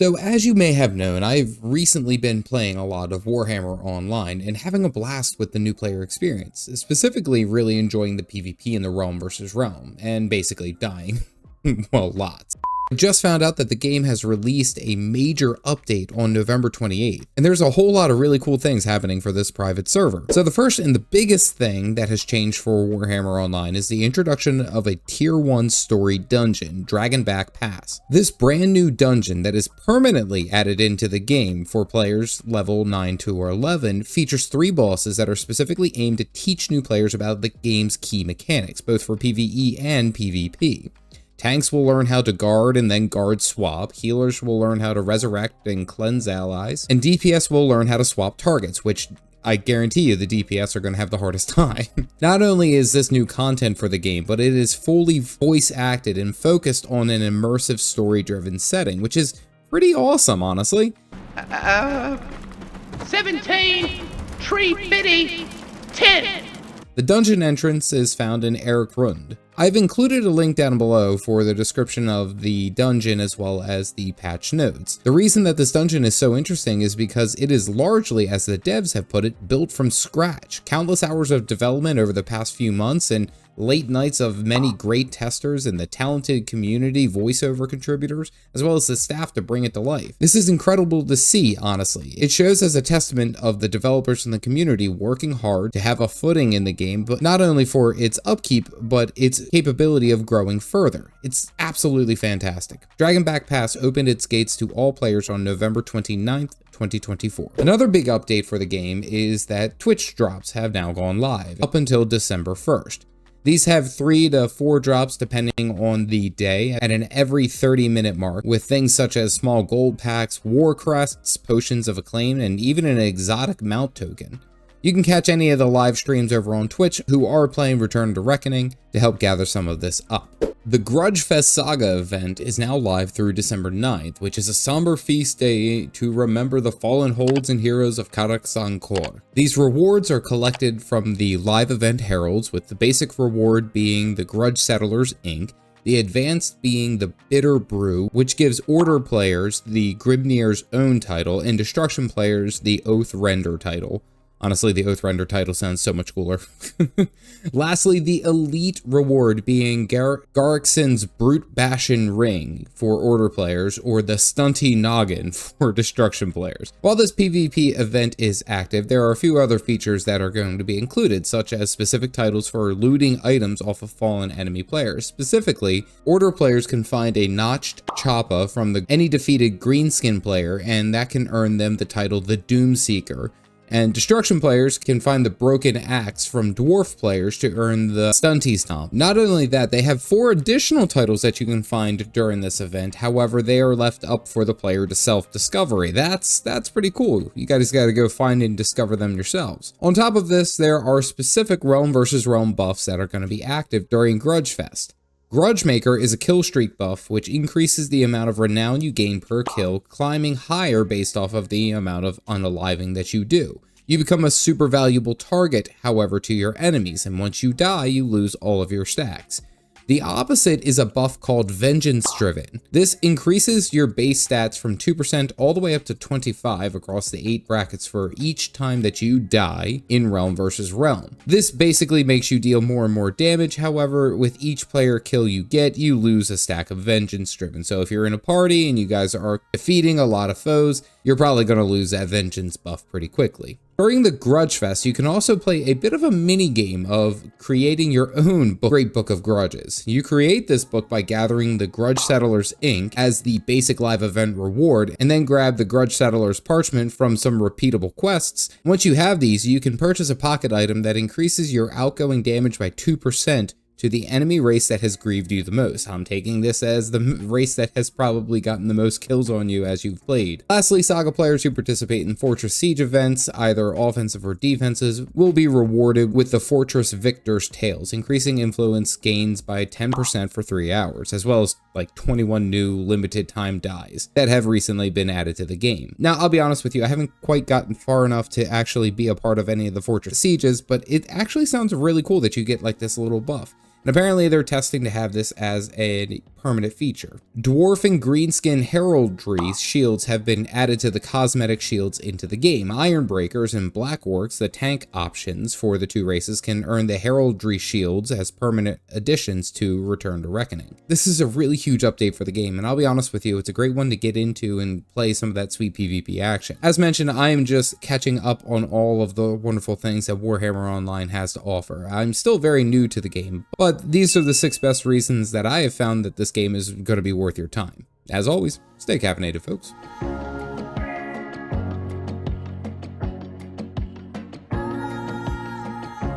So as you may have known, I've recently been playing a lot of Warhammer Online and having a blast with the new player experience, specifically really enjoying the PvP in the realm versus realm, and basically dying. Well, lots. I just found out that the game has released a major update on November 28th, and there's a whole lot of really cool things happening for this private server. So the first and the biggest thing that has changed for Warhammer Online is the introduction of a Tier 1 story dungeon, Dragonback Pass. This brand new dungeon that is permanently added into the game for players level 9 to or 11 features 3 bosses that are specifically aimed to teach new players about the game's key mechanics, both for PvE and PvP. Tanks will learn how to guard and then guard swap, healers will learn how to resurrect and cleanse allies, and DPS will learn how to swap targets, which I guarantee you the DPS are going to have the hardest time. Not only is this new content for the game, but it is fully voice acted and focused on an immersive story-driven setting, which is pretty awesome, honestly. 17, Tree Biddy, 10. The dungeon entrance is found in Ericrund. I've included a link down below for the description of the dungeon as well as the patch notes. The reason that this dungeon is so interesting is because it is largely, as the devs have put it, built from scratch. Countless hours of development over the past few months and late nights of many great testers and the talented community voiceover contributors, as well as the staff to bring it to life. This is incredible to see, honestly. It shows as a testament of the developers and the community working hard to have a footing in the game, but not only for its upkeep, but its capability of growing further. It's absolutely fantastic. Dragonback Pass opened its gates to all players on November 29th, 2024. Another big update for the game is that Twitch drops have now gone live up until December 1st. These have 3 to 4 drops depending on the day at an every 30-minute mark, with things such as small gold packs, war crests, potions of acclaim, and even an exotic mount token. You can catch any of the live streams over on Twitch who are playing Return to Reckoning to help gather some of this up. The Grudgefest Saga event is now live through December 9th, which is a somber feast day to remember the fallen holds and heroes of Karak-Sankor. These rewards are collected from the live event heralds, with the basic reward being the Grudge Settlers Ink, the advanced being the Bitter Brew, which gives Order players the Grimnir's Own title, and Destruction players the Oath Render title. Honestly, the Oath Render title sounds so much cooler. Lastly, the elite reward being Garrickson's Brute Bastion Ring for Order players, or the Stunty Noggin for Destruction players. While this PvP event is active, there are a few other features that are going to be included, such as specific titles for looting items off of fallen enemy players. Specifically, Order players can find a notched choppa from any defeated greenskin player, and that can earn them the title the Doomseeker. And Destruction players can find the Broken Axe from Dwarf players to earn the Stunty Stomp. Not only that, they have 4 additional titles that you can find during this event. However, they are left up for the player to self-discovery. That's pretty cool. You guys gotta go find and discover them yourselves. On top of this, there are specific realm versus realm buffs that are going to be active during Grudgefest. Grudgemaker is a kill streak buff, which increases the amount of renown you gain per kill, climbing higher based off of the amount of unaliving that you do. You become a super valuable target, however, to your enemies, and once you die, you lose all of your stacks. The opposite is a buff called Vengeance Driven. This increases your base stats from 2% all the way up to 25 across the 8 brackets for each time that you die in realm versus realm. This basically makes you deal more and more damage. However, with each player kill you get, you lose a stack of Vengeance Driven. So if you're in a party and you guys are defeating a lot of foes, you're probably going to lose that Vengeance buff pretty quickly. During the Grudgefest, you can also play a bit of a mini game of creating your own Great Book of Grudges. You create this book by gathering the Grudge Settlers Ink as the basic live event reward, and then grab the Grudge Settlers Parchment from some repeatable quests. Once you have these, you can purchase a pocket item that increases your outgoing damage by 2% to the enemy race that has grieved you the most. I'm taking this as the race that has probably gotten the most kills on you as you've played. Lastly, Saga players who participate in Fortress Siege events, either offensive or defensive, will be rewarded with the Fortress Victor's Tales, increasing influence gains by 10% for 3 hours, as well as like 21 new limited time dies that have recently been added to the game. Now, I'll be honest with you, I haven't quite gotten far enough to actually be a part of any of the Fortress Sieges, but it actually sounds really cool that you get like this little buff. and apparently they're testing to have this as a permanent feature. Dwarf and Greenskin heraldry shields have been added to the cosmetic shields into the game. Ironbreakers and Black Orcs, the tank options for the two races, can earn the heraldry shields as permanent additions to Return to Reckoning. This is a really huge update for the game, and I'll be honest with you, it's a great one to get into and play some of that sweet PvP action. As mentioned, I am just catching up on all of the wonderful things that Warhammer Online has to offer. I'm still very new to the game, but these are the 6 best reasons that I have found that this game is going to be worth your time. As always, stay caffeinated, folks.